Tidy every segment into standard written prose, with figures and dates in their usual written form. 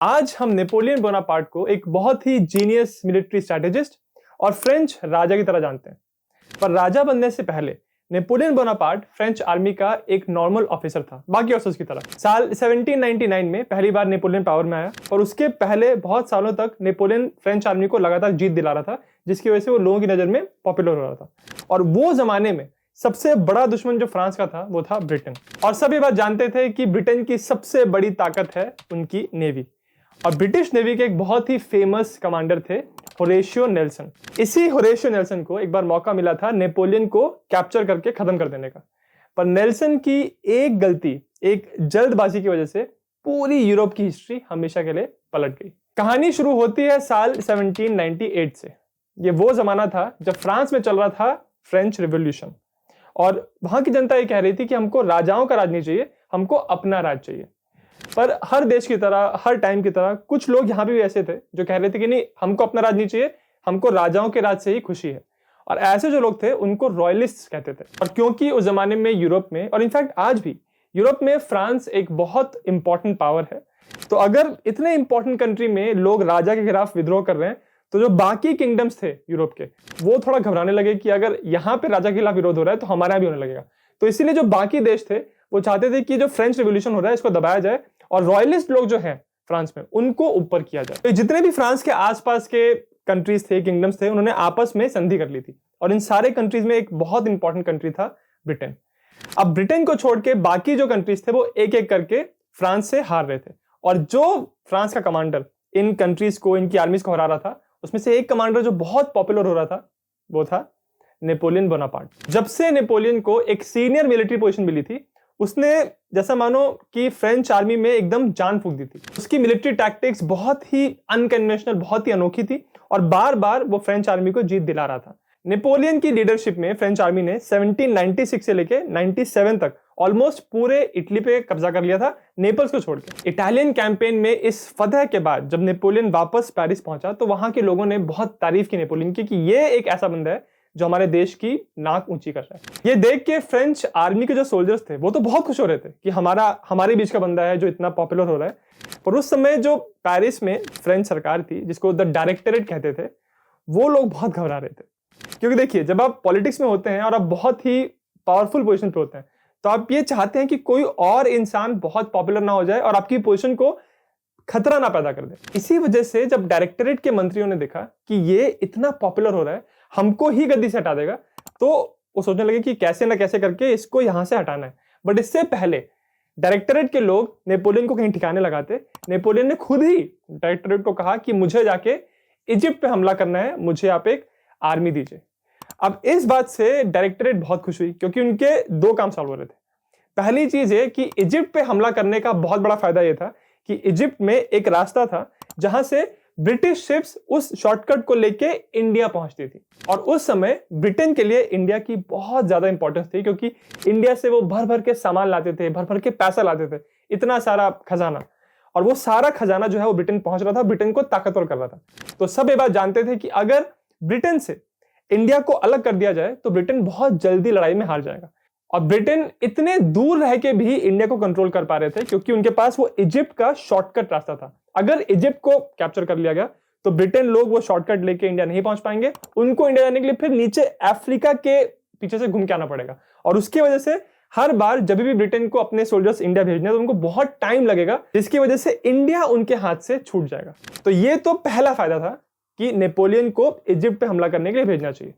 आज हम Napoleon Bonaparte को एक बहुत ही जीनियस मिलिट्री स्ट्रैटेजिस्ट और फ्रेंच राजा की तरह जानते हैं। पर राजा बनने से पहले नेपोलियन बोनापार्ट फ्रेंच आर्मी का एक नॉर्मल ऑफिसर था, बाकी ऑफिसर्स की तरह। साल 1799 में पहली बार नेपोलियन पावर में आया और उसके पहले बहुत सालों तक नेपोलियन फ्रेंच आर्मी को लगातार जीत दिला रहा था, जिसकी वजह से वो लोगों की नजर में पॉपुलर हो रहा था। और वो जमाने में सबसे बड़ा दुश्मन जो फ्रांस का था वो था ब्रिटेन। और सब ये बात जानते थे कि ब्रिटेन की सबसे बड़ी ताकत है उनकी नेवी। और ब्रिटिश नेवी के एक बहुत ही फेमस कमांडर थे होरेशियो नेल्सन। इसी होरेशियो नेल्सन को एक बार मौका मिला था नेपोलियन को कैप्चर करके खत्म कर देने का। पर नेल्सन की एक गलती, एक जल्दबाजी की वजह से पूरी यूरोप की हिस्ट्री हमेशा के लिए पलट गई। कहानी शुरू होती है साल 1798 से। ये वो जमाना था जब फ्रांस में चल रहा था फ्रेंच रिवॉल्यूशन और वहां की जनता ये कह रही थी कि हमको राजाओं का राज नहीं चाहिए, हमको अपना राज चाहिए। पर हर देश की तरह, हर टाइम की तरह कुछ लोग यहाँ पे भी ऐसे थे जो कह रहे थे कि नहीं, हमको अपना राज नहीं चाहिए, हमको राजाओं के राज से ही खुशी है। और ऐसे जो लोग थे उनको रॉयलिस्ट कहते थे। और क्योंकि उस जमाने में यूरोप में, और इनफैक्ट आज भी यूरोप में, फ्रांस एक बहुत इंपॉर्टेंट पावर है। तो अगर इतने इंपॉर्टेंट कंट्री में लोग राजा के खिलाफ विद्रोह कर रहे हैं तो जो बाकी किंगडम्स थे यूरोप के, वो थोड़ा घबराने लगे कि अगर यहाँ पे राजा के खिलाफ विरोध हो रहा है तो हमारा भी होने लगेगा। तो इसीलिए जो बाकी देश थे वो चाहते थे कि जो फ्रेंच रिवॉल्यूशन हो रहा है इसको दबाया जाए और रॉयलिस्ट लोग जो हैं फ्रांस में उनको ऊपर किया जाए। तो जितने भी फ्रांस के आसपास के कंट्रीज थे, किंगडम्स थे, उन्होंने आपस में संधि कर ली थी। और इन सारे कंट्रीज में एक बहुत इंपॉर्टेंट कंट्री था ब्रिटेन। अब ब्रिटेन को छोड़ के बाकी जो कंट्रीज थे वो एक एक करके फ्रांस से हार रहे थे। और जो फ्रांस का कमांडर इन कंट्रीज को, इनकी आर्मीज को हरा रहा था, उसमें से एक कमांडर जो बहुत पॉपुलर हो रहा था वो था नेपोलियन बोनापार्ट। जब से नेपोलियन को एक सीनियर मिलिट्री पोजीशन मिली थी, उसने जैसा मानो कि फ्रेंच आर्मी में एकदम जान फूंक दी थी। उसकी मिलिट्री टैक्टिक्स बहुत ही अनकन्वेंशनल, बहुत ही अनोखी थी और बार बार वो फ्रेंच आर्मी को जीत दिला रहा था। नेपोलियन की लीडरशिप में फ्रेंच आर्मी ने 1796 से लेके 97 तक ऑलमोस्ट पूरे इटली पे कब्जा कर लिया था, नेपल्स को छोड़ के। इटालियन कैंपेन में इस फतह के बाद जब नेपोलियन वापस पेरिस पहुंचा तो वहां के लोगों ने बहुत तारीफ की नेपोलियन की कि ये एक ऐसा बंदा है जो हमारे देश की नाक ऊंची कर रहा है। ये देख के फ्रेंच आर्मी के जो सोल्जर्स थे वो तो बहुत खुश हो रहे थे कि हमारे बीच का बंदा है जो इतना पॉपुलर हो रहा है। पर उस समय जो पेरिस में फ्रेंच सरकार थी, जिसको द डायरेक्टरेट कहते थे, वो लोग बहुत घबरा रहे थे। क्योंकि देखिए, जब आप पॉलिटिक्स में होते हैं और आप बहुत ही पावरफुल पोजीशन पे होते हैं तो आप ये चाहते हैं कि कोई और इंसान बहुत पॉपुलर ना हो जाए और आपकी पोजीशन को खतरा ना पैदा कर दे। इसी वजह से जब डायरेक्टरेट के मंत्रियों ने देखा कि ये इतना पॉपुलर हो रहा है, हमको ही गद्दी से हटा देगा, तो वो सोचने लगे कि कैसे ना कैसे करके इसको यहां से हटाना है। बट इससे पहले डायरेक्टरेट के लोग नेपोलियन को कहीं ठिकाने लगाते, नेपोलियन ने खुद ही डायरेक्टरेट को कहा कि मुझे जाके इजिप्ट पे हमला करना है, मुझे आप एक आर्मी दीजिए। अब इस बात से डायरेक्टरेट बहुत खुश हुई क्योंकि उनके दो काम सॉल्व हो रहे थे। पहली चीज ये कि इजिप्ट पे हमला करने का बहुत बड़ा फायदा यह था कि इजिप्ट में एक रास्ता था जहां से ब्रिटिश शिप्स उस शॉर्टकट को लेके इंडिया पहुंचती थी। और उस समय ब्रिटेन के लिए इंडिया की बहुत ज्यादा इंपॉर्टेंस थी क्योंकि इंडिया से वो भर भर के सामान लाते थे, भर भर के पैसा लाते थे, इतना सारा खजाना। और वो सारा खजाना जो है वो ब्रिटेन पहुंच रहा था, ब्रिटेन को ताकतवर कर रहा था। तो सब ये बात जानते थे कि अगर ब्रिटेन से इंडिया को अलग कर दिया जाए तो ब्रिटेन बहुत जल्दी लड़ाई में हार जाएगा। और ब्रिटेन इतने दूर रह के भी इंडिया को कंट्रोल कर पा रहे थे क्योंकि उनके पास वो इजिप्ट का शॉर्टकट रास्ता था। अगर इजिप्ट को कैप्चर कर लिया गया तो ब्रिटेन लोग वो शॉर्टकट लेके इंडिया नहीं पहुंच पाएंगे, उनको इंडिया जाने के लिए फिर नीचे अफ्रीका के पीछे से घूम के आना पड़ेगा। और उसकी वजह से हर बार जब भी ब्रिटेन को अपने सोल्जर्स इंडिया भेजने हैं तो उनको बहुत टाइम लगेगा, जिसकी वजह से इंडिया उनके हाथ से छूट जाएगा। तो ये तो पहला फायदा था कि नेपोलियन को इजिप्ट पे हमला करने के लिए भेजना चाहिए।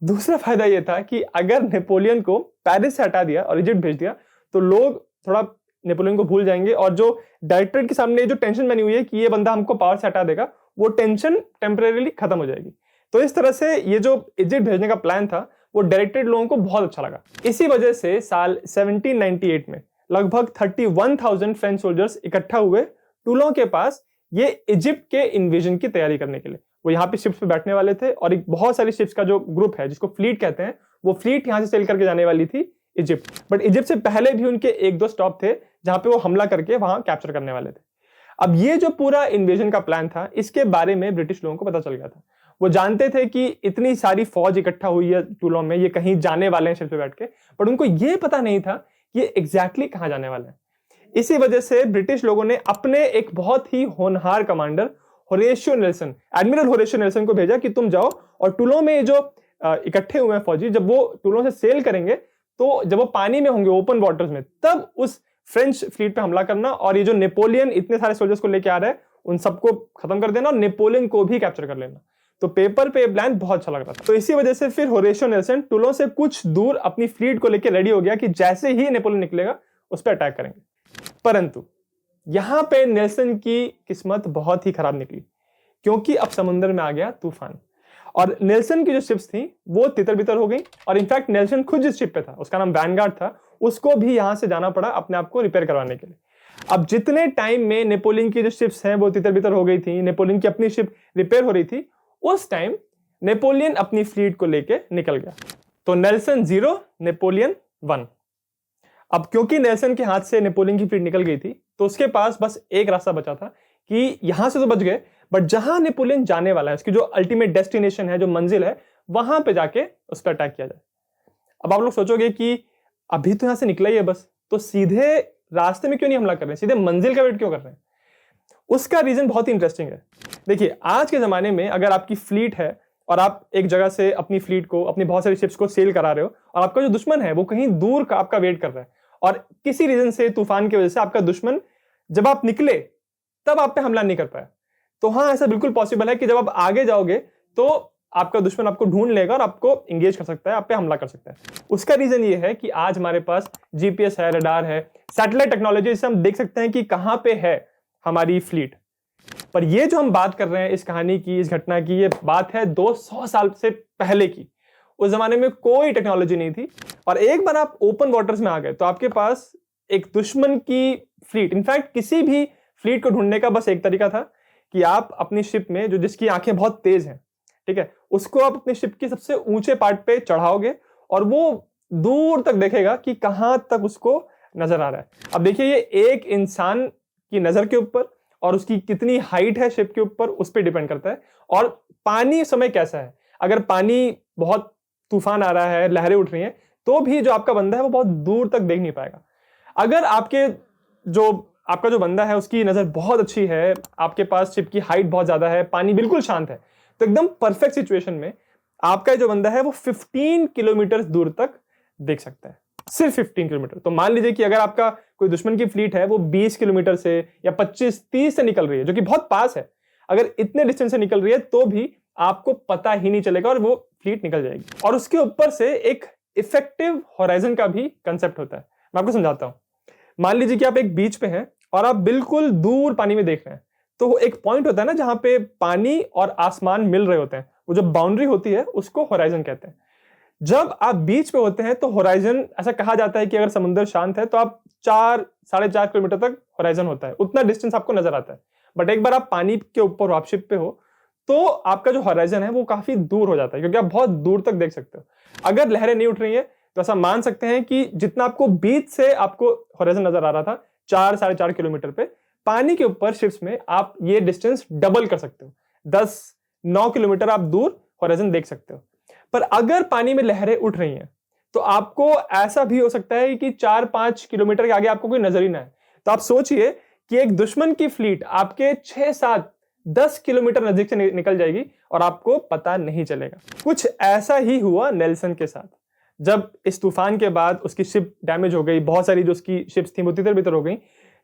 दूसरा फायदा यह था कि अगर नेपोलियन को पेरिस से हटा दिया और इजिप्ट भेज दिया तो लोग थोड़ा नेपोलियन को भूल जाएंगे और जो डायरेक्टरेट के सामने जो टेंशन बनी हुई है कि ये बंदा हमको पावर से हटा देगा, वो टेंशन टेम्परेरीली खत्म हो जाएगी। तो इस तरह से ये जो इजिप्ट भेजने का प्लान था वो डायरेक्टरेट लोगों को बहुत अच्छा लगा। इसी वजह से साल 1798 में लगभग 31,000 फ्रेंच सोल्जर्स इकट्ठा हुए टूलों के पास, ये इजिप्ट के इन्वेजन की तैयारी करने के लिए। वो यहाँ पे शिप्स पे बैठने वाले थे और एक बहुत सारी शिप्स का जो ग्रुप है जिसको फ्लीट कहते हैं, वो फ्लीट यहाँ से सेल करके जाने वाली थी इजिप्ट। बट इजिप्ट से पहले भी उनके एक दो स्टॉप थे जहां पे वो हमला करके वहां कैप्चर करने वाले थे। अब ये जो पूरा इन्वेजन का प्लान था, इसके बारे में ब्रिटिश लोगों को पता चल गया था। वो जानते थे कि इतनी सारी फौज इकट्ठा हुई है टूलों में, ये कहीं जाने वाले हैं शिप पे बैठ के, बट उनको ये पता नहीं था कि ये एग्जैक्टली कहां जाने वाले हैं। इसी वजह से ब्रिटिश लोगों ने अपने एक बहुत ही होनहार commander Horatio Nelson, admiral Horatio Nelson को भेजा कि तुम जाओ और टूलों में जो इकट्ठे हुए हैं फौजी, जब वो टूलों से सेल करेंगे तो जब वो पानी में होंगे ओपन वाटर्स में, तब उस फ्रेंच फ्लीट पे हमला करना और ये जो नेपोलियन इतने सारे सोल्जर्स को लेके आ रहा है उन सबको खत्म कर देना और नेपोलियन को भी कैप्चर कर लेना। तो पेपर पे प्लान बहुत अच्छा लग रहा था। तो इसी वजह से फिर होरेशियो नेल्सन टूलों से कुछ दूर अपनी फ्लीट को लेकर रेडी हो गया कि जैसे ही नेपोलियन निकलेगा उस पर अटैक करेंगे। परंतु यहां पे नेल्सन की किस्मत बहुत ही खराब निकली, क्योंकि अब समुद्र में आ गया तूफान और नेल्सन की जो शिप्स थी वो तितर बितर हो गई। और इनफैक्ट नेल्सन खुद जिस शिप पे था, उसका नाम वैनगार्ड था, उसको भी यहां से जाना पड़ा अपने आप को रिपेयर करवाने के लिए। अब जितने टाइम में नेपोलियन की जो शिप्स हैं वो तितर बितर हो गई थी, नेपोलियन की अपनी शिप रिपेयर हो रही थी, उस टाइम नेपोलियन अपनी फ्लीट को लेके निकल गया। तो नेल्सन 0, नेपोलियन 1। अब क्योंकि नेल्सन के हाथ से नेपोलियन की फ्लीट निकल गई थी तो उसके पास बस एक रास्ता बचा था कि यहां से तो बच गए, बट जहां नेपोलियन जाने वाला है, उसकी जो अल्टीमेट डेस्टिनेशन है, जो मंजिल है, वहां पे जाके उस पर अटैक किया जाए। अब आप लोग सोचोगे कि अभी तो यहां से निकला ही है बस, तो सीधे रास्ते में क्यों नहीं हमला कर रहे हैं, सीधे मंजिल का वेट क्यों कर रहे हैं? उसका रीजन बहुत ही इंटरेस्टिंग है। देखिए, आज के जमाने में अगर आपकी फ्लीट है और आप एक जगह से अपनी फ्लीट को, अपनी बहुत सारी शिप्स को सेल करा रहे हो और आपका जो दुश्मन है वो कहीं दूर का आपका वेट कर रहा है और किसी रीजन से, तूफान की वजह से आपका दुश्मन जब आप निकले तब आप पे हमला नहीं कर पाया, तो हाँ, ऐसा बिल्कुल पॉसिबल है कि जब आप आगे जाओगे तो आपका दुश्मन आपको ढूंढ लेगा और आपको इंगेज कर सकता है, आप पे हमला कर सकता है। उसका रीजन ये है कि आज हमारे पास जीपीएस है, रडार है, सैटेलाइट टेक्नोलॉजी से हम देख सकते हैं कि कहां पे है हमारी फ्लीट। पर ये जो हम बात कर रहे हैं इस कहानी की, इस घटना की, ये बात है 200 साल से पहले की। उस जमाने में कोई टेक्नोलॉजी नहीं थी और एक बार आप ओपन वाटर्स में आ गए तो आपके पास एक दुश्मन की फ्लीट, इनफैक्ट किसी भी फ्लीट को ढूंढने का बस एक तरीका था कि आप अपनी शिप में, जो जिसकी आंखें बहुत तेज हैं, ठीक है, उसको आप अपनी शिप के सबसे ऊंचे पार्ट पे चढ़ाओगे और वो दूर तक देखेगा कि कहां तक उसको नजर आ रहा है। अब देखिए, ये एक इंसान की नजर के ऊपर और उसकी कितनी हाइट है शिप के ऊपर, उस पर डिपेंड करता है। और पानी इस समय कैसा है, अगर पानी बहुत तूफान आ रहा है, लहरें उठ रही हैं, तो भी जो आपका बंदा है वो बहुत दूर तक देख नहीं पाएगा। अगर आपका जो बंदा है उसकी नजर बहुत अच्छी है, आपके पास शिप की हाइट बहुत ज्यादा है, पानी बिल्कुल शांत है, तो एकदम परफेक्ट सिचुएशन में आपका जो बंदा है वो 15 किलोमीटर दूर तक देख सकता है, सिर्फ 15 किलोमीटर। तो मान लीजिए कि अगर आपका कोई दुश्मन की फ्लीट है वो 20 किलोमीटर से या 25-30 से निकल रही है, जो कि बहुत पास है, अगर इतने डिस्टेंस से निकल रही है तो भी आपको पता ही नहीं चलेगा और वो फ्लीट निकल जाएगी। और उसके ऊपर से एक इफेक्टिव होराइजन का भी कंसेप्ट होता है, मैं आपको समझाता हूं। मान लीजिए कि आप एक बीच पे हैं और आप बिल्कुल दूर पानी में देख रहे हैं, तो एक पॉइंट होता है ना जहां पे पानी और आसमान मिल रहे होते हैं, वो जो बाउंड्री होती है उसको होराइजन कहते हैं। जब आप बीच पे होते हैं तो होराइजन, ऐसा कहा जाता है कि अगर समुद्र शांत है तो आप 4-4.5 किलोमीटर तक होराइजन होता है, उतना डिस्टेंस आपको नजर आता है। बट एक बार आप पानी के ऊपर हो, आप शिप पे हो, तो आपका जो होराइजन है वो काफी दूर हो जाता है, क्योंकि आप बहुत दूर तक देख सकते हो। अगर लहरें नहीं उठ रही है तो ऐसा मान सकते हैं कि जितना आपको बीच से आपको होराइजन नजर आ रहा था 4-4.5 किलोमीटर पे, पानी के ऊपर शिप्स में आप ये डिस्टेंस डबल कर सकते हो, 10-9 किलोमीटर आप दूर होराइजन देख सकते हो। पर अगर पानी में लहरें उठ रही हैं तो आपको ऐसा भी हो सकता है कि 4-5 किलोमीटर के आगे आपको कोई नजर ही ना आए। तो आप सोचिए कि एक दुश्मन की फ्लीट आपके 6-7-10 किलोमीटर नजदीक से निकल जाएगी और आपको पता नहीं चलेगा। कुछ ऐसा ही हुआ नेल्सन के साथ। जब इस तूफान के बाद उसकी शिप डैमेज हो गई, बहुत सारी जो उसकी शिप्स थी वो तितर बितर हो गई,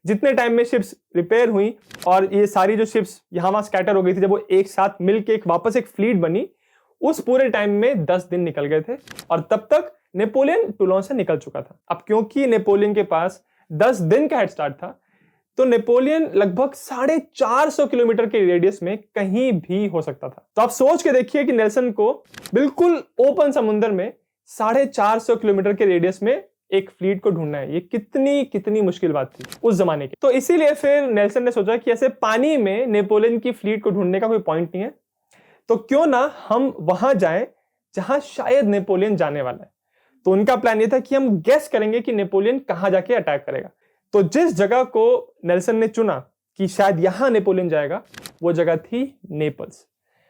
जितने टाइम में शिप्स रिपेयर हुई और ये सारी जो शिप्स यहां वहां स्कैटर हो गई थी, जब वो एक साथ मिलकर वापस एक फ्लीट बनी, उस पूरे टाइम में 10 दिन निकल गए थे और तब तक नेपोलियन टूलोन से निकल चुका था। अब क्योंकि नेपोलियन के पास 10 दिन का हेड स्टार्ट था, तो नेपोलियन लगभग 450 किलोमीटर के रेडियस में कहीं भी हो सकता था। तो आप सोच के देखिए कि नेल्सन को बिल्कुल ओपन समुद्र में 450 किलोमीटर के रेडियस में एक फ्लीट को ढूंढना है, ये कितनी मुश्किल बात थी उस जमाने की। तो इसीलिए फिर नेल्सन ने सोचा कि ऐसे पानी में नेपोलियन की फ्लीट को ढूंढने का कोई पॉइंट नहीं है, तो क्यों ना हम वहां जाएं जहां शायद नेपोलियन जाने वाला है। तो उनका प्लान ये था कि हम गेस करेंगे कि नेपोलियन कहां जाके अटैक करेगा। तो जिस जगह को नेल्सन ने चुना कि शायद यहां नेपोलियन जाएगा, वो जगह थी नेपल्स।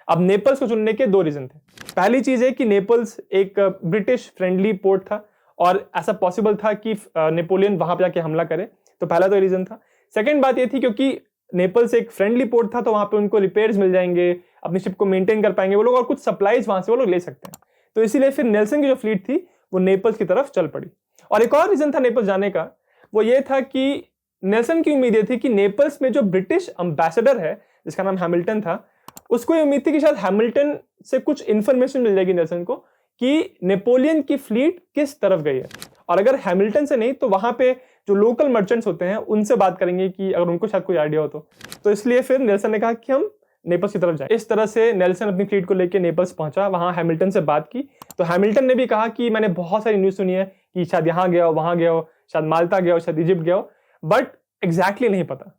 अब नेपल्स को चुनने के 2 रीजन थे। पहली चीज है कि नेपल्स एक ब्रिटिश फ्रेंडली पोर्ट था और ऐसा पॉसिबल था कि नेपोलियन वहां पे जाके हमला करे, तो पहला तो रीजन था। सेकंड बात ये थी क्योंकि नेपल्स एक फ्रेंडली पोर्ट था, तो वहां पे उनको रिपेयर्स मिल जाएंगे, अपनी शिप को मेंटेन कर पाएंगे वो लोग, और कुछ सप्लाईज वहां से वो लोग ले सकते हैं। तो इसीलिए फिर नेल्सन की जो फ्लीट थी वो नेपल्स की तरफ चल पड़ी। और एक और रीजन था नेपल्स जाने का, वो ये था कि नेल्सन की उम्मीद ये थी कि नेपल्स में जो ब्रिटिश एम्बेसडर है जिसका नाम हैमिल्टन था, उसको ये उम्मीद थी कि शायद हैमिल्टन से कुछ इंफॉर्मेशन मिल जाएगी नेल्सन को कि नेपोलियन की फ्लीट किस तरफ गई है। और अगर हैमिल्टन से नहीं तो वहां पे जो लोकल मर्चेंट्स होते हैं उनसे बात करेंगे कि अगर उनको शायद कोई आइडिया हो तो इसलिए फिर नेल्सन ने कहा कि हम नेपल्स की तरफ जाएं। इस तरह से नेल्सन अपनी फ्लीट को लेकर नेपल्स पहुंचा, वहां हैमिल्टन से बात की। तो हैमिल्टन ने भी कहा कि मैंने बहुत सारी न्यूज सुनी है कि शायद यहाँ गया हो, वहां गया हो, शायद माल्टा गया हो, शायद इजिप्ट गया हो, बट एग्जैक्टली नहीं पता।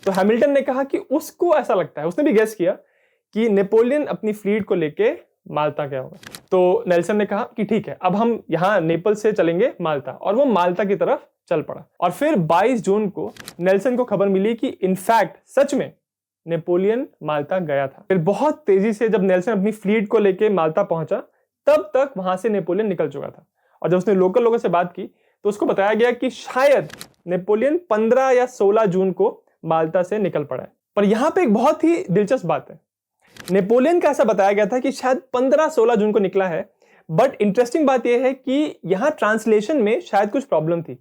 तो हैमिल्टन ने कहा कि उसको ऐसा लगता है, उसने भी गेस किया कि नेपोलियन अपनी फ्लीट को लेके माल्टा गया होगा। तो नेल्सन ने कहा कि ठीक है, अब हम यहाँ नेपल्स से चलेंगे माल्टा, और वो माल्टा की तरफ चल पड़ा। और फिर 22 जून को नेल्सन को खबर मिली कि इनफैक्ट सच में नेपोलियन माल्टा गया था। फिर बहुत तेजी से जब नेल्सन अपनी फ्लीट को लेके माल्टा पहुंचा, तब तक वहां से नेपोलियन निकल चुका था। और जब उसने लोकल लोगों से बात की तो उसको बताया गया कि शायद नेपोलियन 15 या 16 जून को माल्टा से निकल पड़ा है। पर यहां पे एक बहुत ही दिलचस्प बात है, नेपोलियन का ऐसा बताया गया था कि शायद 15-16 जून को निकला है, बट इंटरेस्टिंग बात यह है कि यहां ट्रांसलेशन में शायद कुछ प्रॉब्लम थी।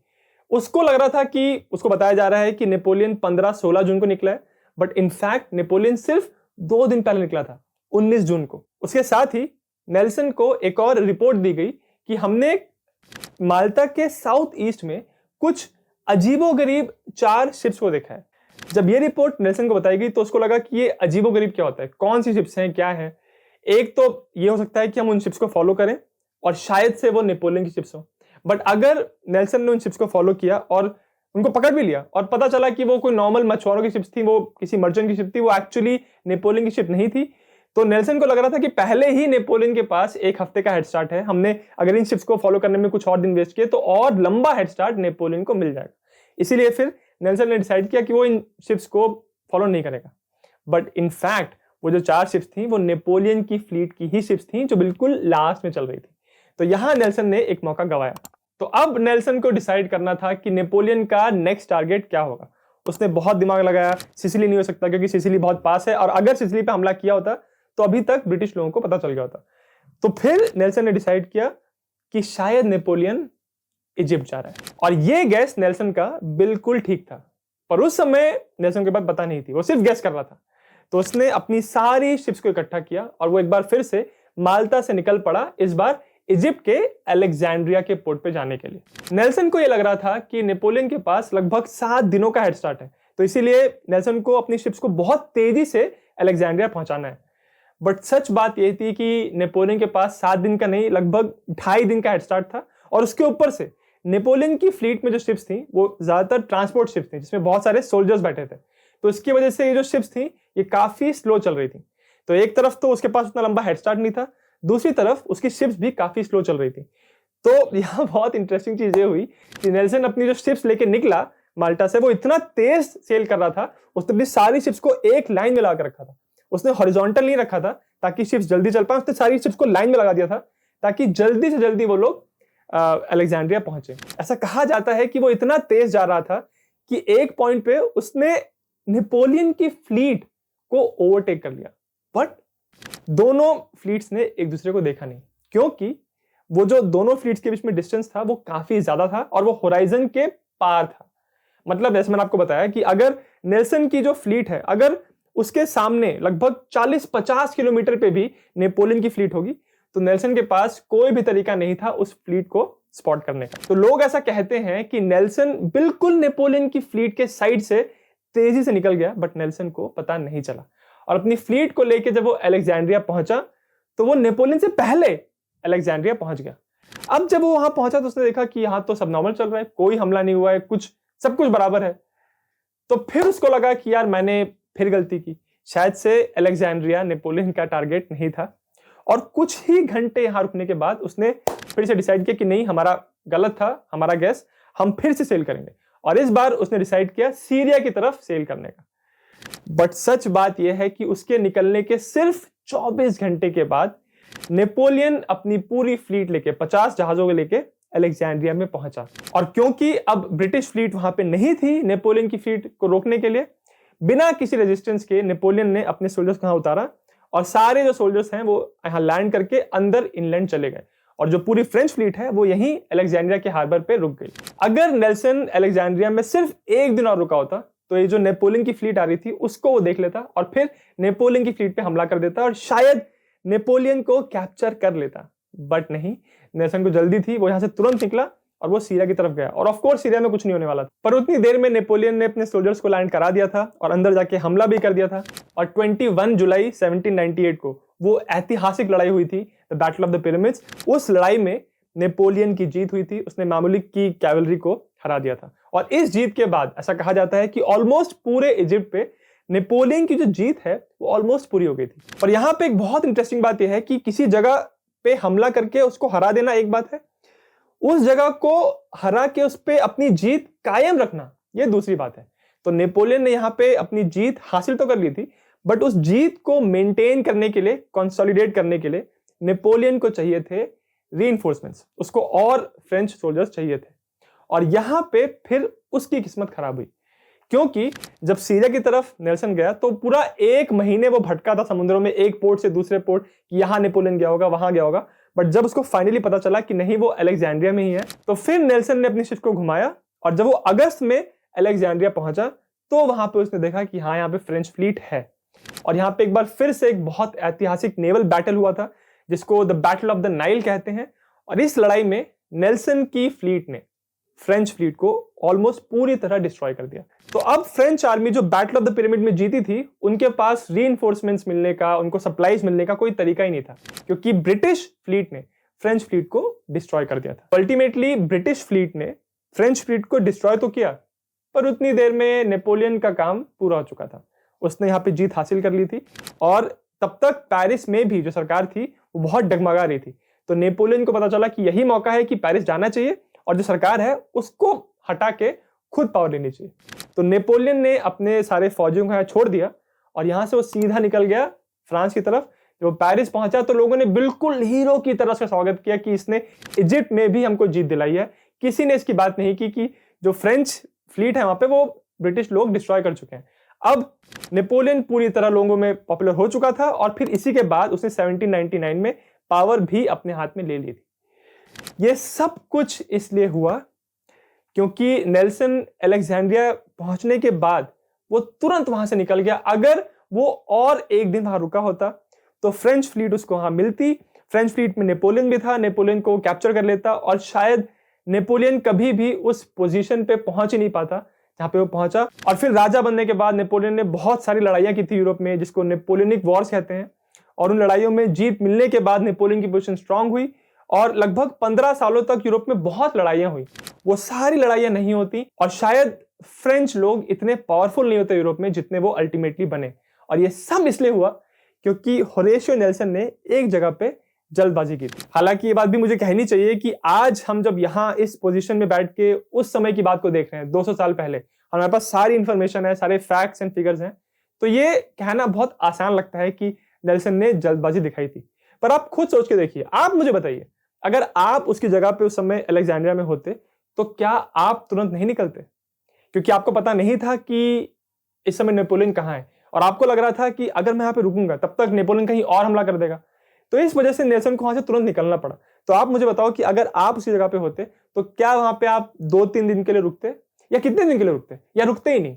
उसको लग रहा था कि उसको बताया जा रहा है कि नेपोलियन 15-16 जून को निकला है, बट इनफैक्ट नेपोलियन सिर्फ 2 दिन पहले निकला था, 19 जून को। उसके साथ ही नेल्सन को एक और रिपोर्ट दी गई कि हमने माल्टा के साउथ ईस्ट में कुछ अजीबोगरीब 4 शिप्स को देखा है। जब ये रिपोर्ट नेल्सन को बताई गई तो उसको लगा कि ये अजीबोगरीब क्या होता है, कौन सी शिप्स हैं, क्या है। एक तो ये हो सकता है कि हम उन शिप्स को फॉलो करें और शायद से वो नेपोलियन की शिप्स हो, बट अगर नेल्सन ने उन शिप्स को फॉलो किया और उनको पकड़ भी लिया और पता चला कि वो कोई नॉर्मल मछुआरों की शिप्स थी, वो किसी मर्चेंट की शिप थी, वो एक्चुअली नेपोलियन की शिप नहीं थी, तो नेल्सन को लग रहा था कि पहले ही नेपोलियन के पास 1 हफ्ते का हेड स्टार्ट है। हमने अगर इन शिप्स को फॉलो करने में कुछ और दिन वेस्ट किए तो और लंबा हेड स्टार्ट नेपोलियन को मिल जाएगा। इसीलिए फिर नेल्सन ने डिसाइड किया कि वो इन शिप्स को फॉलो नहीं करेगा। बट इनफैक्ट वो जो 4 शिप्स थी वो नेपोलियन की फ्लीट की ही शिप्स थी जो बिल्कुल लास्ट में चल रही थी। तो यहां नेल्सन ने एक मौका गंवाया। तो अब नेल्सन को डिसाइड करना था कि नेपोलियन का नेक्स्ट टारगेट क्या होगा। उसने बहुत दिमाग लगाया, सिसिली नहीं हो सकता क्योंकि सिसिली बहुत पास है, और अगर सिसिली पे हमला किया होता तो अभी तक ब्रिटिश लोगों को पता चल गया होता। तो फिर नेल्सन ने डिसाइड किया कि शायद नेपोलियन इजिप्ट जा रहा है, और ये गैस नेल्सन का बिल्कुल ठीक था। पर उस समय नेल्सन के पास पता नहीं थी, वो सिर्फ गैस कर रहा था। तो उसने अपनी सारी शिप्स को इकट्ठा किया और वो एक बार फिर से माल्टा से निकल पड़ा, इस बार इजिप्ट के अलेक्जेंड्रिया के पोर्ट पे जाने के लिए। नेल्सन को यह लग रहा था कि नेपोलियन के पास लगभग 7 दिनों का हेड स्टार्ट है, तो इसीलिए नेल्सन को अपनी शिप्स को बहुत तेजी से अलेक्जेंड्रिया पहुंचाना है। बट सच बात यह थी कि नेपोलियन के पास 7 दिन का नहीं, लगभग 2.5 दिन का हेड स्टार्ट था। और उसके ऊपर से नेपोलियन की फ्लीट में जो शिप्स थी वो ज्यादातर ट्रांसपोर्ट शिप्स थी जिसमें बहुत सारे सोल्जर्स बैठे थे। तो इसकी वजह से ये जो शिप्स थी ये काफी स्लो चल रही थी। तो एक तरफ तो उसके पास उतना लंबा हेड स्टार्ट नहीं था, दूसरी तरफ उसकी शिप्स भी काफी स्लो चल रही थी। तो यहाँ बहुत इंटरेस्टिंग चीज ये हुई कि नेल्सन अपनी जो शिप्स लेके निकला माल्टा से, वो इतना तेज सेल कर रहा था, उसने अपनी सारी शिप्स को एक लाइन में लगा रखा था। उसने हॉरिजॉन्टल नहीं रखा था ताकि शिप्स जल्दी चल पाए, उसने सारी शिप्स को लाइन में लगा दिया था ताकि जल्दी से जल्दी वो लोग अलेक्जेंड्रिया पहुंचे। ऐसा कहा जाता है कि वो इतना तेज जा रहा था कि एक पॉइंट पे उसने नेपोलियन की फ्लीट को ओवरटेक कर लिया। बट दोनों फ्लीट्स ने एक दूसरे को देखा नहीं, क्योंकि वो जो दोनों फ्लीट्स के बीच में डिस्टेंस था वो काफी ज्यादा था और वो होराइजन के पार था। मतलब जैसे मैंने आपको बताया कि अगर नेल्सन की जो फ्लीट है, अगर उसके सामने लगभग 40-50 किलोमीटर पे भी नेपोलियन की फ्लीट होगी तो नेल्सन के पास कोई भी तरीका नहीं था उस फ्लीट को स्पॉट करने का। तो लोग ऐसा कहते हैं कि नेल्सन बिल्कुल नेपोलियन की फ्लीट के साइड से तेजी से निकल गया, बट नेल्सन को पता नहीं चला। और अपनी फ्लीट को लेकर जब वो अलेक्जेंड्रिया पहुंचा तो वो नेपोलियन से पहले अलेक्जेंड्रिया पहुंच गया। अब जब वो वहां पहुंचा तो उसने देखा कि यहां तो सब नॉर्मल चल रहा है, कोई हमला नहीं हुआ है, सब कुछ बराबर है। तो फिर उसको लगा कि यार मैंने फिर गलती की, शायद से अलेक्जेंड्रिया नेपोलियन का टारगेट नहीं था। और कुछ ही घंटे यहां रुकने के बाद उसने फिर से डिसाइड किया कि नहीं, हमारा गलत था, हमारा गैस, हम फिर से सेल करेंगे। और इस बार उसने डिसाइड किया सीरिया की तरफ सेल करने का। बट सच बात यह है कि उसके निकलने के सिर्फ 24 घंटे के बाद नेपोलियन अपनी पूरी फ्लीट लेके 50 जहाजों को लेके अलेक्जेंड्रिया में पहुंचा। और क्योंकि अब ब्रिटिश फ्लीट वहां पे नहीं थी नेपोलियन की फ्लीट को रोकने के लिए, बिना किसी रेजिस्टेंस के नेपोलियन ने अपने सोल्जर्स को यहां उतारा और सारे जो सोल्जर्स हैं वो यहां लैंड करके अंदर इनलैंड चले गए और जो पूरी फ्रेंच फ्लीट है वो यहीं अलेक्जेंड्रिया के हार्बर पे रुक गई। अगर नेल्सन अलेक्जेंड्रिया में सिर्फ एक दिन और रुका होता तो ये जो नेपोलियन की फ्लीट आ रही थी उसको वो देख लेता और फिर नेपोलियन की फ्लीट पे हमला कर देता और शायद नेपोलियन को कैप्चर कर लेता। बट नहीं, नेल्सन को जल्दी थी, वो यहां से तुरंत निकला और वो सीरिया की तरफ गया। और ऑफ कोर्स सीरिया में कुछ नहीं होने वाला था, पर उतनी देर में नेपोलियन ने अपने सोल्जर्स को लैंड करा दिया था और अंदर जाके हमला भी कर दिया था। और 21 जुलाई 1798 को वो ऐतिहासिक लड़ाई हुई थी, the battle of the pyramids. उस लड़ाई में नेपोलियन की जीत हुई थी, उसने मामूली की कैवलरी को हरा दिया था। और इस जीत के बाद ऐसा कहा जाता है कि ऑलमोस्ट पूरे इजिप्ट पे नेपोलियन की जो जीत है वो ऑलमोस्ट पूरी हो गई थी। और यहाँ पे एक बहुत इंटरेस्टिंग बात यह है कि किसी जगह पे हमला करके उसको हरा देना एक बात है, उस जगह को हरा के उस पे अपनी जीत कायम रखना ये दूसरी बात है। तो नेपोलियन ने यहाँ पे अपनी जीत हासिल तो कर ली थी, बट उस जीत को मेंटेन करने के लिए, कंसोलिडेट करने के लिए नेपोलियन को चाहिए थे रीइंफोर्समेंट्स, उसको और फ्रेंच सोल्जर्स चाहिए थे। और यहां पे फिर उसकी किस्मत खराब हुई, क्योंकि जब सीरिया की तरफ नेल्सन गया तो पूरा एक महीने वो भटका था समुद्रों में, एक पोर्ट से दूसरे पोर्ट, यहां नेपोलियन गया होगा, वहां गया होगा। बट जब उसको फाइनली पता चला कि नहीं वो अलेक्जेंड्रिया में ही है, तो फिर नेल्सन ने अपनी शिप को घुमाया और जब वो अगस्त में अलेक्जेंड्रिया पहुंचा तो वहां पे उसने देखा कि हाँ, यहाँ पे फ्रेंच फ्लीट है। और यहाँ पे एक बार फिर से एक बहुत ऐतिहासिक नेवल बैटल हुआ था जिसको the battle of the Nile कहते हैं। और इस लड़ाई में नेल्सन की फ्लीट ने फ्रेंच फ्लीट को ऑलमोस्ट पूरी तरह डिस्ट्रॉय कर दिया। तो अब फ्रेंच आर्मी जो बैटल ऑफ द पिरामिड में जीती थी, उनके पास रीइंफोर्समेंट्स मिलने का, उनको सप्लाईज मिलने का कोई तरीका ही नहीं था, क्योंकि ब्रिटिश फ्लीट ने फ्रेंच फ्लीट को डिस्ट्रॉय कर दिया था। अल्टीमेटली ब्रिटिश फ्लीट ने फ्रेंच फ्लीट को डिस्ट्रॉय तो किया, पर उतनी देर में नेपोलियन का काम पूरा हो चुका था, उसने यहाँ पे जीत हासिल कर ली थी। और तब तक पेरिस में भी जो सरकार थी वो बहुत डगमगा रही थी। तो नेपोलियन को पता चला कि यही मौका है कि पेरिस जाना चाहिए और जो सरकार है उसको हटा के खुद पावर लेनी चाहिए। तो नेपोलियन ने अपने सारे फौजियों को यहाँ छोड़ दिया और यहाँ से वो सीधा निकल गया फ्रांस की तरफ। जब वो पेरिस पहुंचा तो लोगों ने बिल्कुल हीरो की तरह से स्वागत किया कि इसने इजिप्ट में भी हमको जीत दिलाई है। किसी ने इसकी बात नहीं की कि जो फ्रेंच फ्लीट है वहां पे वो ब्रिटिश लोग डिस्ट्रॉय कर चुके हैं। अब नेपोलियन पूरी तरह लोगों में पॉपुलर हो चुका था और फिर इसी के बाद उसने 1799 में पावर भी अपने हाथ में ले ली थी। यह सब कुछ इसलिए हुआ क्योंकि नेल्सन अलेक्जेंड्रिया पहुंचने के बाद वो तुरंत वहां से निकल गया। अगर वो और एक दिन वहां रुका होता तो फ्रेंच फ्लीट उसको वहां मिलती, फ्रेंच फ्लीट में नेपोलियन भी था, नेपोलियन को कैप्चर कर लेता और शायद नेपोलियन कभी भी उस पोजीशन पे पहुंच ही नहीं पाता जहां पे वो पहुंचा। और फिर राजा बनने के बाद नेपोलियन ने बहुत सारी लड़ाइयां की थी यूरोप में, जिसको नेपोलियनिक वॉर्स कहते हैं। और उन लड़ाइयों में जीत मिलने के बाद नेपोलियन की पोजीशन स्ट्रांग हुई और लगभग 15 सालों तक यूरोप में बहुत लड़ाइयां हुई। वो सारी लड़ाइयां नहीं होती और शायद फ्रेंच लोग इतने पावरफुल नहीं होते यूरोप में जितने वो अल्टीमेटली बने। और ये सब इसलिए हुआ क्योंकि होरेशियो नेल्सन ने एक जगह पे जल्दबाजी की थी। हालांकि ये बात भी मुझे कहनी चाहिए कि आज हम जब यहाँ इस पोजीशन में बैठ के उस समय की बात को देख रहे हैं, 200 साल पहले, हमारे पास सारी इंफॉर्मेशन है, सारे फैक्ट्स एंड फिगर्स हैं, तो ये कहना बहुत आसान लगता है कि नेल्सन ने जल्दबाजी दिखाई थी। पर आप खुद सोच के देखिए, आप मुझे बताइए, अगर आप उसकी जगह पे उस समय अलेक्जेंड्रिया में होते तो क्या आप तुरंत नहीं निकलते? क्योंकि आपको पता नहीं था कि इस समय नेपोलियन कहाँ है और आपको लग रहा था कि अगर मैं यहाँ पे रुकूंगा तब तक नेपोलियन कहीं और हमला कर देगा। तो इस वजह से नेल्सन को वहां से तुरंत निकलना पड़ा। तो आप मुझे बताओ कि अगर आप उसी जगह पे होते तो क्या वहां पे आप 2-3 दिन के लिए रुकते या कितने दिन के लिए रुकते या रुकते ही नहीं?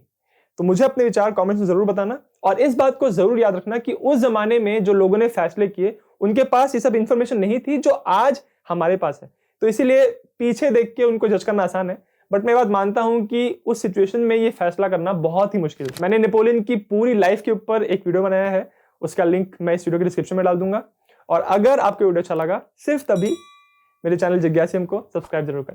तो मुझे अपने विचार कमेंट्स में जरूर बताना और इस बात को जरूर याद रखना कि उस जमाने में जो लोगों ने फैसले किए उनके पास ये सब इंफॉर्मेशन नहीं थी जो आज हमारे पास है। तो इसीलिए पीछे देख के उनको जज करना आसान है, बट मैं बात मानता हूं कि उस सिचुएशन में ये फैसला करना बहुत ही मुश्किल है। मैंने नेपोलियन की पूरी लाइफ के ऊपर एक वीडियो बनाया है, उसका लिंक मैं इस वीडियो के डिस्क्रिप्शन में डाल दूंगा। और अगर आपको वीडियो अच्छा लगा सिर्फ तभी मेरे चैनल जिज्ञासियम को सब्सक्राइब जरूर करें।